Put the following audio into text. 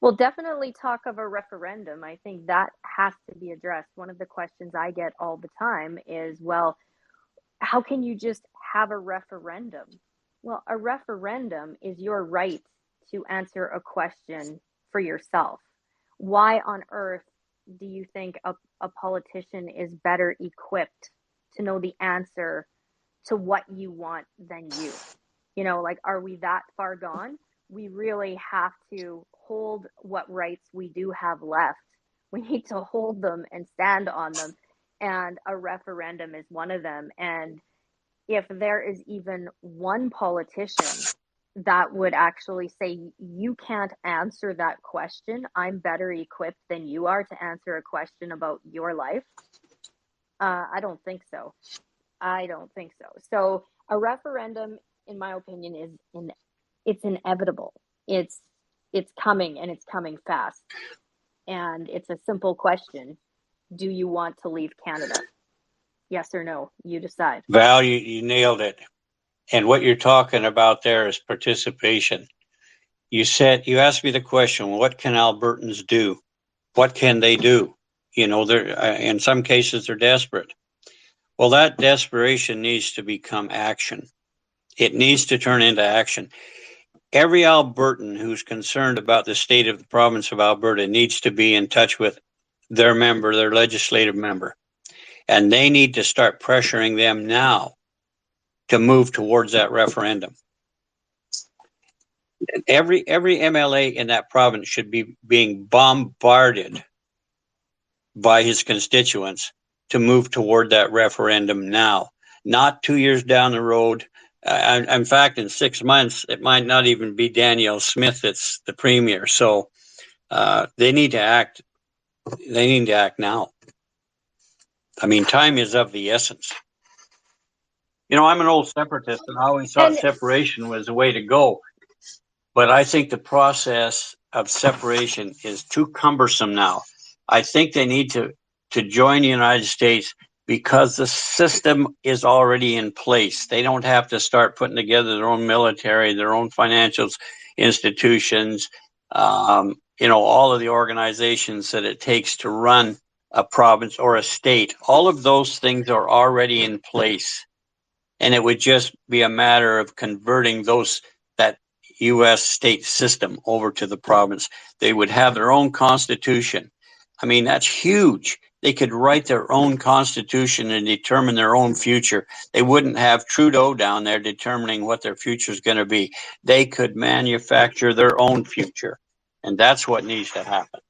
Well, definitely talk of a referendum. I think that has to be addressed. One of the questions I get all the time is, well, how can you just have a referendum? Well, a referendum is your right to answer a question for yourself. Why on earth do you think a politician is better equipped to know the answer to what you want than you? You know, like, are we that far gone? We really have to hold what rights we do have left. We need to hold them and stand on them. And a referendum is one of them. And if there is even one politician that would actually say, you can't answer that question, I'm better equipped than you are to answer a question about your life, I don't think so. I don't think so. So a referendum, in my opinion, it's inevitable. It's coming, and it's coming fast. And it's a simple question. Do you want to leave Canada? Yes or no? You decide. Val, you nailed it. And what you're talking about there is participation. You asked me the question, what can Albertans do? What can they do? You know, they're in some cases they're desperate. Well, that desperation needs to become action. It needs to turn into action. Every Albertan who's concerned about the state of the province of Alberta needs to be in touch with their legislative member. And they need to start pressuring them now to move towards that referendum. Every MLA in that province should be being bombarded by his constituents to move toward that referendum now, not 2 years down the road. In fact, in 6 months, it might not even be Danielle Smith that's the premier. So they need to act. They need to act now. I mean, time is of the essence. You know, I'm an old separatist, and I always thought separation was the way to go. But I think the process of separation is too cumbersome now. I think they need to join the United States because the system is already in place. They don't have to start putting together their own military, their own financial institutions, you know, all of the organizations that it takes to run a province or a state. All of those things are already in place. And it would just be a matter of converting that U.S. state system over to the province. They would have their own constitution. I mean, that's huge. They could write their own constitution and determine their own future. They wouldn't have Trudeau down there determining what their future is going to be. They could manufacture their own future. And that's what needs to happen.